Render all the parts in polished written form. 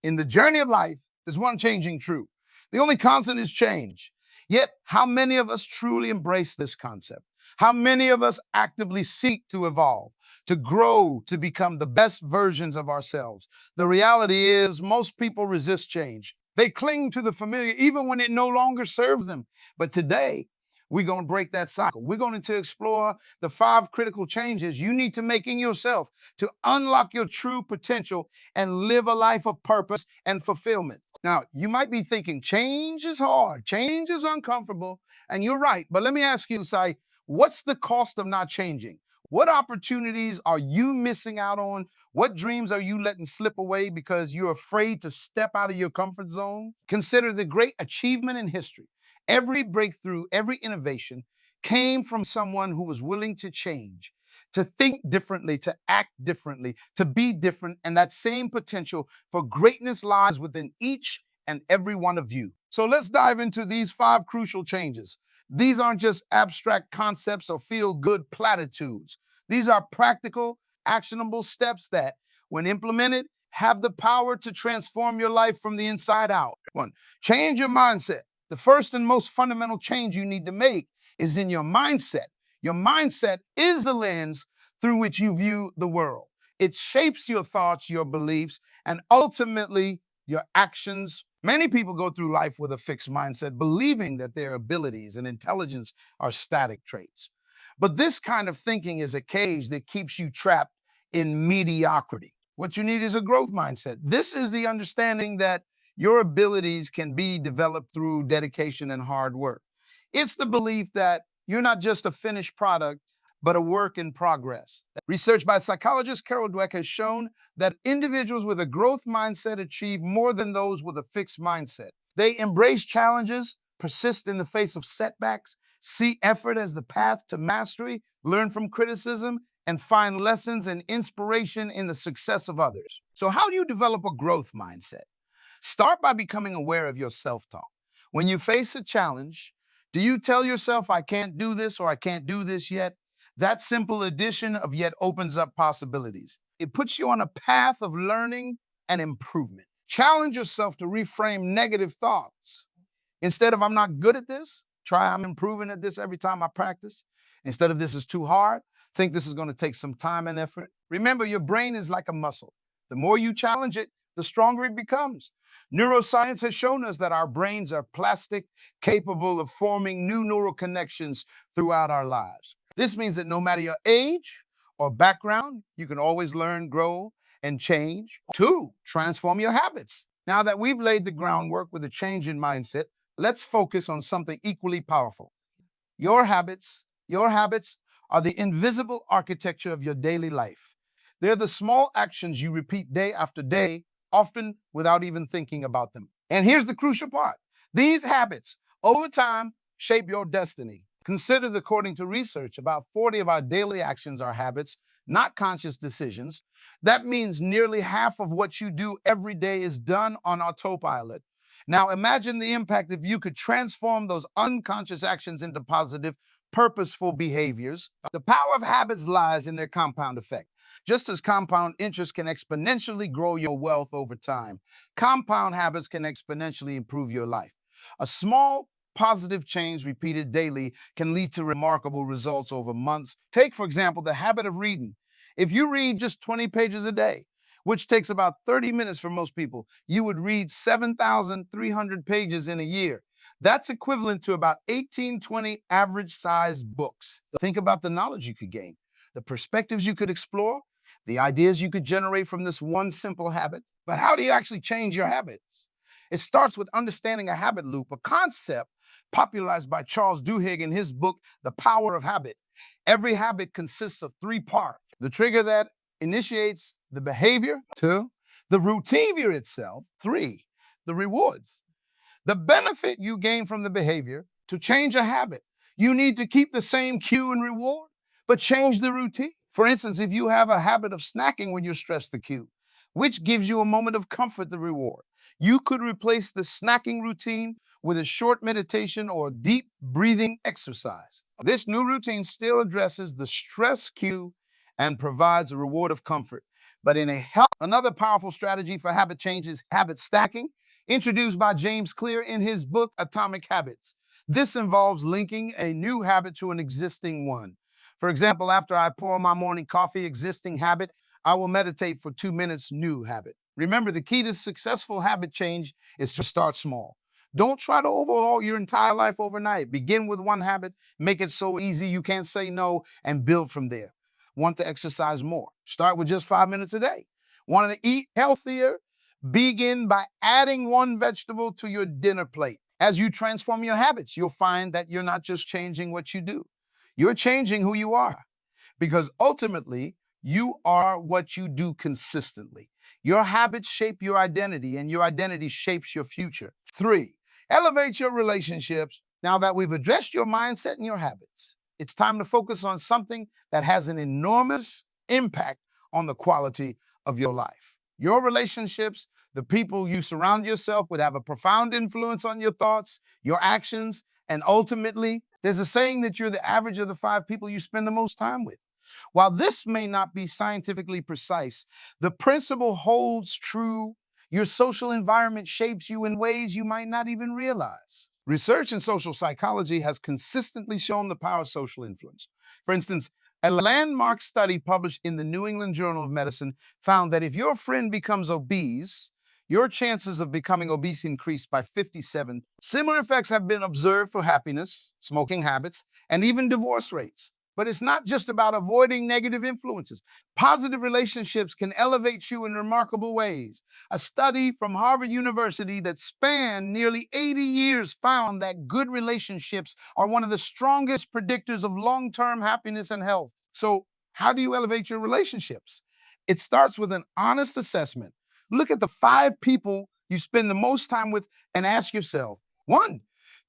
In the journey of life, there's one changing truth. The only constant is change. Yet, how many of us truly embrace this concept? How many of us actively seek to evolve, to grow, to become the best versions of ourselves? The reality is, most people resist change. They cling to the familiar even when it no longer serves them. But today, we're going to break that cycle. We're going to explore the 5 critical changes you need to make in yourself to unlock your true potential and live a life of purpose and fulfillment. Now, you might be thinking, change is hard, change is uncomfortable, and you're right. But let me ask you, Sai, what's the cost of not changing? What opportunities are you missing out on? What dreams are you letting slip away because you're afraid to step out of your comfort zone? Consider the great achievement in history. Every breakthrough, every innovation came from someone who was willing to change, to think differently, to act differently, to be different. And that same potential for greatness lies within each and every one of you. So let's dive into these 5 crucial changes. These aren't just abstract concepts or feel-good platitudes. These are practical, actionable steps that, when implemented, have the power to transform your life from the inside out. 1, change your mindset. The first and most fundamental change you need to make is in your mindset. Your mindset is the lens through which you view the world. It shapes your thoughts, your beliefs, and ultimately your actions. Many people go through life with a fixed mindset, believing that their abilities and intelligence are static traits. But this kind of thinking is a cage that keeps you trapped in mediocrity. What you need is a growth mindset. This is the understanding that your abilities can be developed through dedication and hard work. It's the belief that you're not just a finished product, but a work in progress. Research by psychologist Carol Dweck has shown that individuals with a growth mindset achieve more than those with a fixed mindset. They embrace challenges, persist in the face of setbacks, see effort as the path to mastery, learn from criticism, and find lessons and inspiration in the success of others. So how do you develop a growth mindset? Start by becoming aware of your self-talk. When you face a challenge, do you tell yourself, I can't do this or I can't do this yet? That simple addition of yet opens up possibilities. It puts you on a path of learning and improvement. Challenge yourself to reframe negative thoughts. Instead of I'm not good at this, try I'm improving at this every time I practice. Instead of this is too hard, think this is going to take some time and effort. Remember, your brain is like a muscle. The more you challenge it, the stronger it becomes. Neuroscience has shown us that our brains are plastic, capable of forming new neural connections throughout our lives. This means that no matter your age or background, you can always learn, grow, and change. 2, transform your habits. Now that we've laid the groundwork with a change in mindset, let's focus on something equally powerful. Your habits are the invisible architecture of your daily life. They're the small actions you repeat day after day, often without even thinking about them. And here's the crucial part. These habits, over time, shape your destiny. Consider that according to research, about 40 of our daily actions are habits, not conscious decisions. That means nearly half of what you do every day is done on autopilot. Now imagine the impact if you could transform those unconscious actions into positive, purposeful behaviors. The power of habits lies in their compound effect. Just as compound interest can exponentially grow your wealth over time, compound habits can exponentially improve your life. A small positive change repeated daily can lead to remarkable results over months. Take, for example, the habit of reading. If you read just 20 pages a day, which takes about 30 minutes for most people, you would read 7,300 pages in a year. That's equivalent to about 18-20 average-sized books. Think about the knowledge you could gain, the perspectives you could explore, the ideas you could generate from this one simple habit. But how do you actually change your habits? It starts with understanding a habit loop, a concept popularized by Charles Duhigg in his book, The Power of Habit. Every habit consists of 3 parts. The trigger that initiates the behavior, 2, the routine itself, 3, the rewards. The benefit you gain from the behavior. To change a habit, you need to keep the same cue and reward, but change the routine. For instance, if you have a habit of snacking when you're stressed, the cue, which gives you a moment of comfort, the reward. You could replace the snacking routine with a short meditation or deep breathing exercise. This new routine still addresses the stress cue and provides a reward of comfort, but in a health. Another powerful strategy for habit change is habit stacking, introduced by James Clear in his book, Atomic Habits. This involves linking a new habit to an existing one. For example, after I pour my morning coffee, existing habit, I will meditate for 2 minutes, new habit. Remember, the key to successful habit change is to start small. Don't try to overhaul your entire life overnight. Begin with one habit, make it so easy you can't say no, and build from there. Want to exercise more? Start with just 5 minutes a day. Want to eat healthier? Begin by adding one vegetable to your dinner plate. As you transform your habits, you'll find that you're not just changing what you do, you're changing who you are. Because ultimately, you are what you do consistently. Your habits shape your identity, and your identity shapes your future. 3, elevate your relationships. Now that we've addressed your mindset and your habits, it's time to focus on something that has an enormous impact on the quality of your life. Your relationships, the people you surround yourself with, have a profound influence on your thoughts, your actions, and ultimately, there's a saying that you're the average of the 5 people you spend the most time with. While this may not be scientifically precise, the principle holds true. Your social environment shapes you in ways you might not even realize. Research in social psychology has consistently shown the power of social influence. For instance, a landmark study published in the New England Journal of Medicine found that if your friend becomes obese, your chances of becoming obese increase by 57. Similar effects have been observed for happiness, smoking habits, and even divorce rates. But it's not just about avoiding negative influences. Positive relationships can elevate you in remarkable ways. A study from Harvard University that spanned nearly 80 years found that good relationships are one of the strongest predictors of long-term happiness and health. So, how do you elevate your relationships? It starts with an honest assessment. Look at the 5 people you spend the most time with and ask yourself, 1,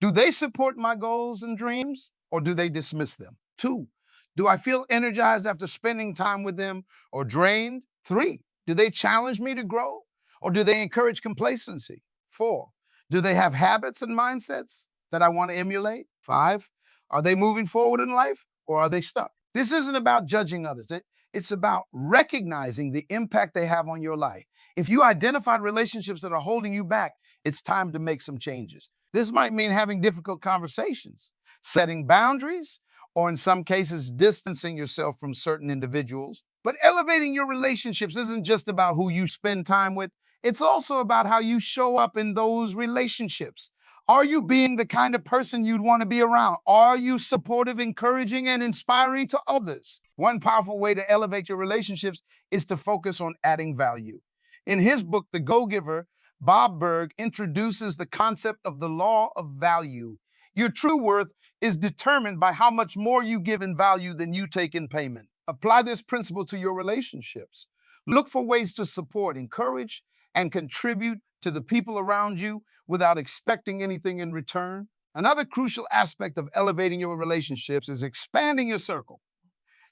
do they support my goals and dreams, or do they dismiss them? 2, do I feel energized after spending time with them, or drained? 3, do they challenge me to grow, or do they encourage complacency? 4, do they have habits and mindsets that I want to emulate? 5, are they moving forward in life, or are they stuck? This isn't about judging others. It's about recognizing the impact they have on your life. If you identified relationships that are holding you back, it's time to make some changes. This might mean having difficult conversations, setting boundaries, or in some cases, distancing yourself from certain individuals. But elevating your relationships isn't just about who you spend time with. It's also about how you show up in those relationships. Are you being the kind of person you'd want to be around? Are you supportive, encouraging, and inspiring to others? One powerful way to elevate your relationships is to focus on adding value. In his book, The Go-Giver, Bob Burg introduces the concept of the law of value. Your true worth is determined by how much more you give in value than you take in payment. Apply this principle to your relationships. Look for ways to support, encourage, and contribute to the people around you without expecting anything in return. Another crucial aspect of elevating your relationships is expanding your circle.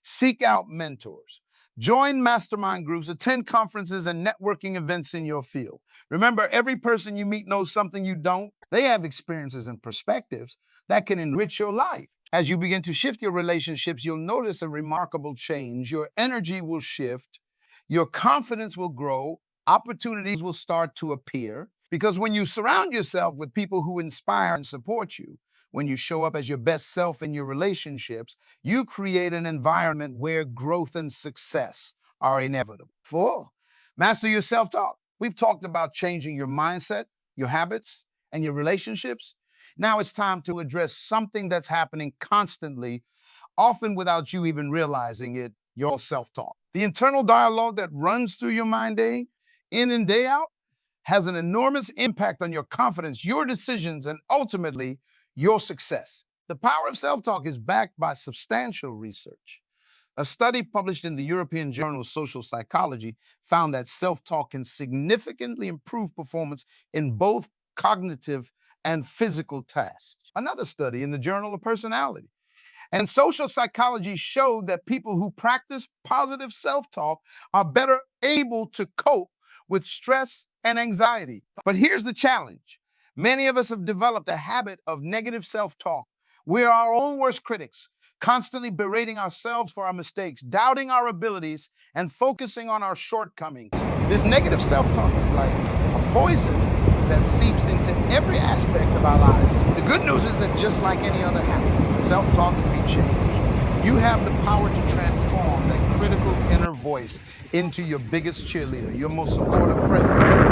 Seek out mentors. Join mastermind groups, attend conferences and networking events in your field. Remember, every person you meet knows something you don't. They have experiences and perspectives that can enrich your life. As you begin to shift your relationships, you'll notice a remarkable change. Your energy will shift, your confidence will grow, opportunities will start to appear. Because when you surround yourself with people who inspire and support you, when you show up as your best self in your relationships, you create an environment where growth and success are inevitable. 4, master your self-talk. We've talked about changing your mindset, your habits, and your relationships. Now it's time to address something that's happening constantly, often without you even realizing it, your self-talk. The internal dialogue that runs through your mind day in and day out has an enormous impact on your confidence, your decisions, and ultimately your success. The power of self-talk is backed by substantial research. A study published in the European Journal of Social Psychology found that self-talk can significantly improve performance in both cognitive and physical tasks. Another study in the Journal of Personality and Social Psychology showed that people who practice positive self-talk are better able to cope with stress and anxiety. But here's the challenge. Many of us have developed a habit of negative self-talk. We're our own worst critics. constantly berating ourselves for our mistakes, doubting our abilities, and focusing on our shortcomings. This negative self-talk is like a poison that seeps into every aspect of our lives. The good news is that just like any other habit, self-talk can be changed. You have the power to transform that critical inner voice into your biggest cheerleader, your most supportive friend.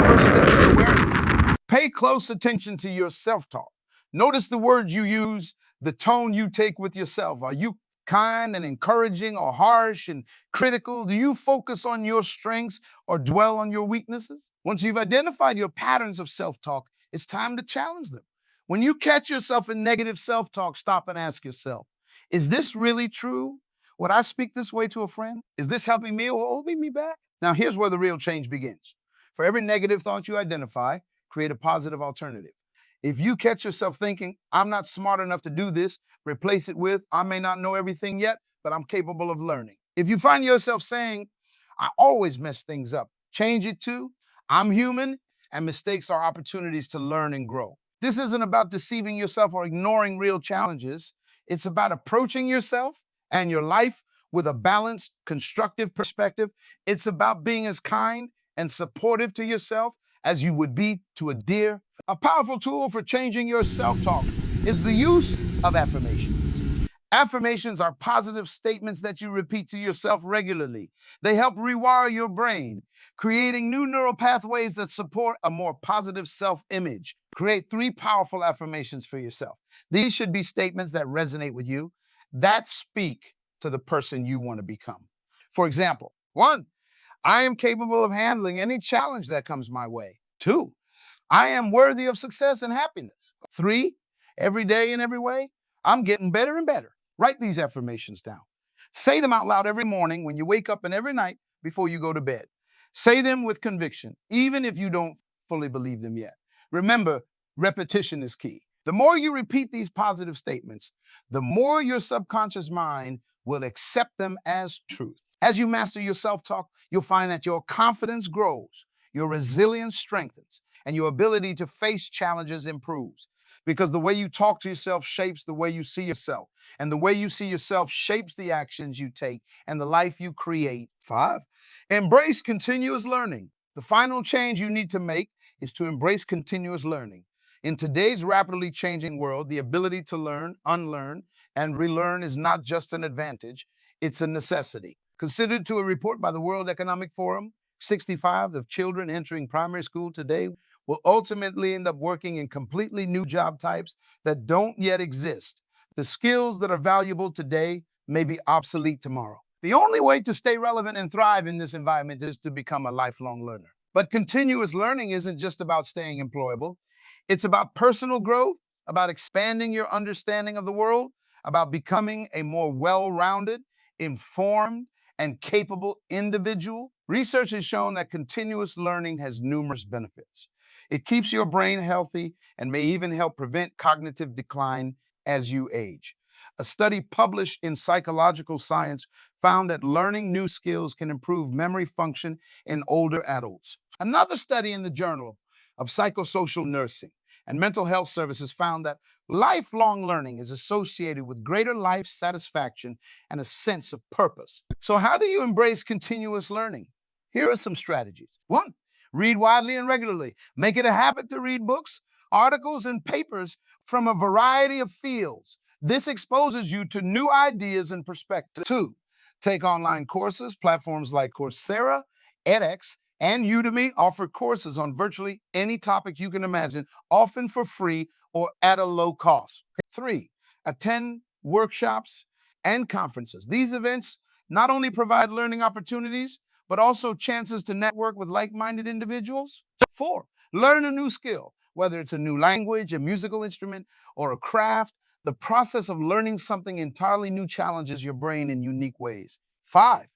First step is awareness. Pay close attention to your self-talk. Notice the words you use, the tone you take with yourself. Are you kind and encouraging or harsh and critical? Do you focus on your strengths or dwell on your weaknesses? Once you've identified your patterns of self-talk, it's time to challenge them. When you catch yourself in negative self-talk, stop and ask yourself, is this really true? Would I speak this way to a friend? Is this helping me or holding me back? Now, here's where the real change begins. For every negative thought you identify, create a positive alternative. If you catch yourself thinking, I'm not smart enough to do this, replace it with, I may not know everything yet, but I'm capable of learning. If you find yourself saying, I always mess things up, change it to, I'm human and mistakes are opportunities to learn and grow. This isn't about deceiving yourself or ignoring real challenges. It's about approaching yourself and your life with a balanced, constructive perspective. It's about being as kind and supportive to yourself as you would be to a dear. A powerful tool for changing your self-talk is the use of affirmations. Affirmations are positive statements that you repeat to yourself regularly. They help rewire your brain, creating new neural pathways that support a more positive self-image. Create 3 powerful affirmations for yourself. These should be statements that resonate with you, that speak to the person you want to become. For example, 1, I am capable of handling any challenge that comes my way. 2, I am worthy of success and happiness. 3, every day in every way, I'm getting better and better. Write these affirmations down. Say them out loud every morning when you wake up and every night before you go to bed. Say them with conviction, even if you don't fully believe them yet. Remember, repetition is key. The more you repeat these positive statements, the more your subconscious mind will accept them as truth. As you master your self-talk, you'll find that your confidence grows, your resilience strengthens, and your ability to face challenges improves. Because the way you talk to yourself shapes the way you see yourself. And the way you see yourself shapes the actions you take and the life you create. 5, embrace continuous learning. The final change you need to make is to embrace continuous learning. In today's rapidly changing world, the ability to learn, unlearn, and relearn is not just an advantage, it's a necessity. Considered to a report by the World Economic Forum, 65 of children entering primary school today will ultimately end up working in completely new job types that don't yet exist. The skills that are valuable today may be obsolete tomorrow. The only way to stay relevant and thrive in this environment is to become a lifelong learner. But continuous learning isn't just about staying employable. It's about personal growth, about expanding your understanding of the world, about becoming a more well-rounded, informed, and capable individual. Research has shown that continuous learning has numerous benefits. It keeps your brain healthy and may even help prevent cognitive decline as you age. A study published in Psychological Science found that learning new skills can improve memory function in older adults. Another study in the Journal of Psychosocial Nursing and Mental Health Services found that lifelong learning is associated with greater life satisfaction and a sense of purpose. So how do you embrace continuous learning? Here are some strategies. 1, read widely and regularly. Make it a habit to read books, articles, and papers from a variety of fields. This exposes you to new ideas and perspectives. 2, take online courses. Platforms like Coursera, edX, and Udemy offer courses on virtually any topic you can imagine, often for free or at a low cost. 3, attend workshops and conferences. These events not only provide learning opportunities, but also chances to network with like-minded individuals. 4, learn a new skill, whether it's a new language, a musical instrument, or a craft. The process of learning something entirely new challenges your brain in unique ways. 5,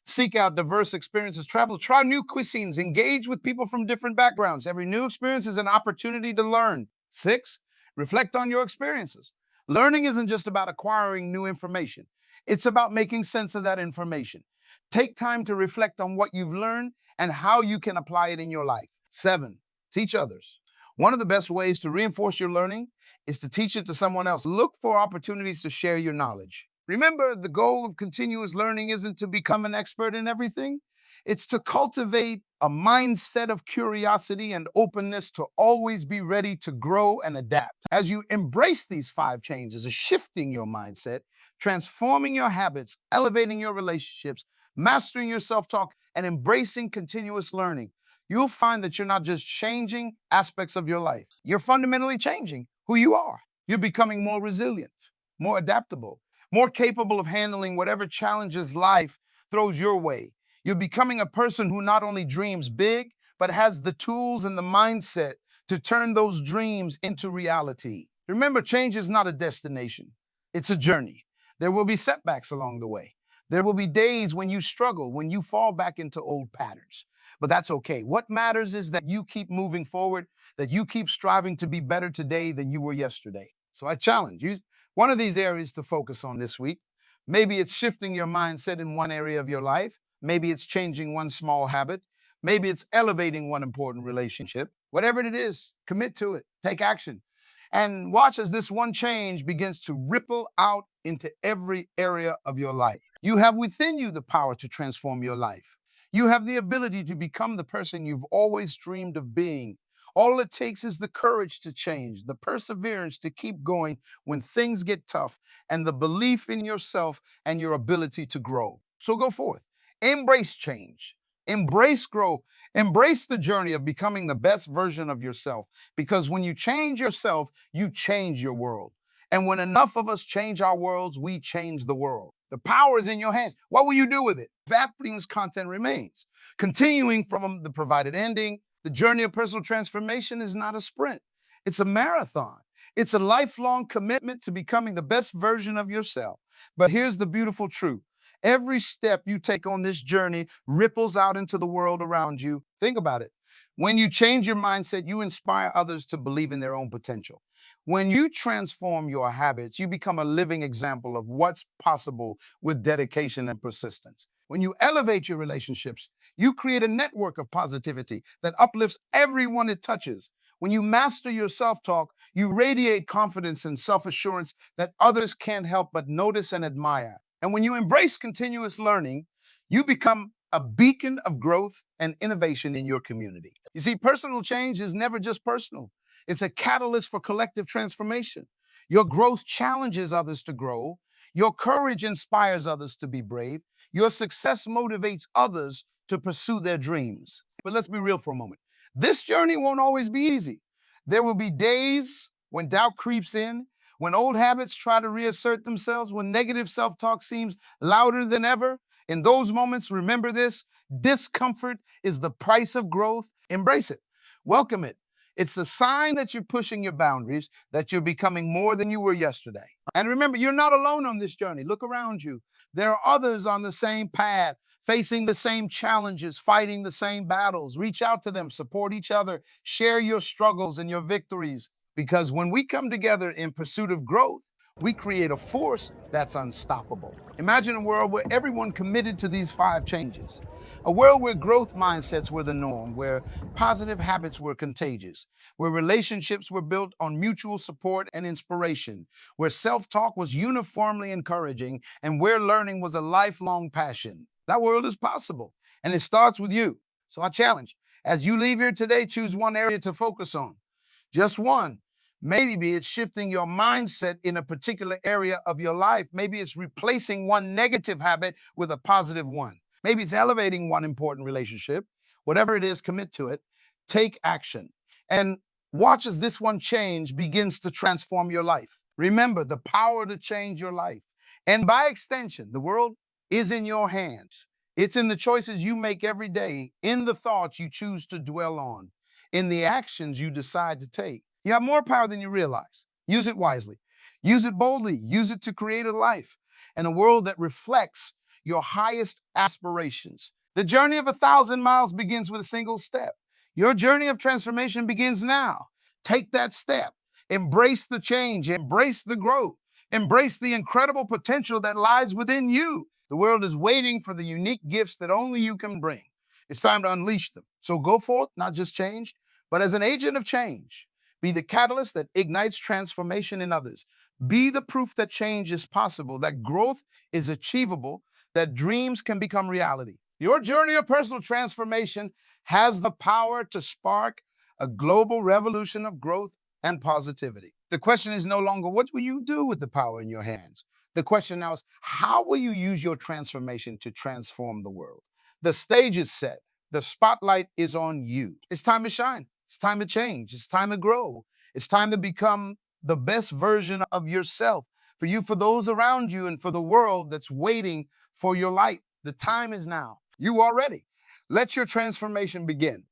seek out diverse experiences, travel, try new cuisines, engage with people from different backgrounds. Every new experience is an opportunity to learn. 6, reflect on your experiences. Learning isn't just about acquiring new information. It's about making sense of that information. Take time to reflect on what you've learned and how you can apply it in your life. 7, teach others. One of the best ways to reinforce your learning is to teach it to someone else. Look for opportunities to share your knowledge. Remember, the goal of continuous learning isn't to become an expert in everything. It's to cultivate a mindset of curiosity and openness to always be ready to grow and adapt. As you embrace these five changes of shifting your mindset, transforming your habits, elevating your relationships, mastering your self talk, and embracing continuous learning, you'll find that you're not just changing aspects of your life, you're fundamentally changing who you are. You're becoming more resilient, more adaptable, more capable of handling whatever challenges life throws your way. You're becoming a person who not only dreams big, but has the tools and the mindset to turn those dreams into reality. Remember, change is not a destination, it's a journey. There will be setbacks along the way. There will be days when you struggle, when you fall back into old patterns. But that's okay. What matters is that you keep moving forward, that you keep striving to be better today than you were yesterday. So I challenge you, one of these areas to focus on this week. Maybe it's shifting your mindset in one area of your life. Maybe it's changing one small habit. Maybe it's elevating one important relationship. Whatever it is, commit to it. Take action. And watch as this one change begins to ripple out into every area of your life. You have within you the power to transform your life. You have the ability to become the person you've always dreamed of being. All it takes is the courage to change, the perseverance to keep going when things get tough, and the belief in yourself and your ability to grow. So go forth. Embrace change. Embrace growth. Embrace the journey of becoming the best version of yourself. Because when you change yourself, you change your world. And when enough of us change our worlds, we change the world. The power is in your hands. What will you do with it? That brings content remains. Continuing from the provided ending, the journey of personal transformation is not a sprint. It's a marathon. It's a lifelong commitment to becoming the best version of yourself. But here's the beautiful truth. Every step you take on this journey ripples out into the world around you. Think about it. When you change your mindset, you inspire others to believe in their own potential. When you transform your habits, you become a living example of what's possible with dedication and persistence. When you elevate your relationships, you create a network of positivity that uplifts everyone it touches. When you master your self-talk, you radiate confidence and self-assurance that others can't help but notice and admire. And when you embrace continuous learning, you become a beacon of growth and innovation in your community. You see, personal change is never just personal. It's a catalyst for collective transformation. Your growth challenges others to grow. Your courage inspires others to be brave. Your success motivates others to pursue their dreams. But let's be real for a moment. This journey won't always be easy. There will be days when doubt creeps in, when old habits try to reassert themselves, when negative self-talk seems louder than ever. In those moments, remember this: discomfort is the price of growth. Embrace it. Welcome it. It's a sign that you're pushing your boundaries, that you're becoming more than you were yesterday. And remember, you're not alone on this journey. Look around you. There are others on the same path, facing the same challenges, fighting the same battles. Reach out to them, support each other, share your struggles and your victories. Because when we come together in pursuit of growth, we create a force that's unstoppable. Imagine a world where everyone committed to these five changes. A world where growth mindsets were the norm, where positive habits were contagious, where relationships were built on mutual support and inspiration, where self-talk was uniformly encouraging, and where learning was a lifelong passion. That world is possible, and it starts with you. So I challenge, as you leave here today, choose one area to focus on. Just one. Maybe it's shifting your mindset in a particular area of your life. Maybe it's replacing one negative habit with a positive one. Maybe it's elevating one important relationship. Whatever it is, commit to it. Take action. And watch as this one change begins to transform your life. Remember the power to change your life. And by extension, the world is in your hands. It's in the choices you make every day, in the thoughts you choose to dwell on, in the actions you decide to take. You have more power than you realize. Use it wisely. Use it boldly. Use it to create a life and a world that reflects your highest aspirations. The journey of 1,000 miles begins with a single step. Your journey of transformation begins now. Take that step. Embrace the change. Embrace the growth. Embrace the incredible potential that lies within you. The world is waiting for the unique gifts that only you can bring. It's time to unleash them. So go forth, not just changed, but as an agent of change. Be the catalyst that ignites transformation in others. Be the proof that change is possible, that growth is achievable, that dreams can become reality. Your journey of personal transformation has the power to spark a global revolution of growth and positivity. The question is no longer, what will you do with the power in your hands? The question now is, how will you use your transformation to transform the world? The stage is set. The spotlight is on you. It's time to shine. It's time to change. It's time to grow. It's time to become the best version of yourself for you, for those around you, and for the world that's waiting for your light. The time is now. You are ready. Let your transformation begin.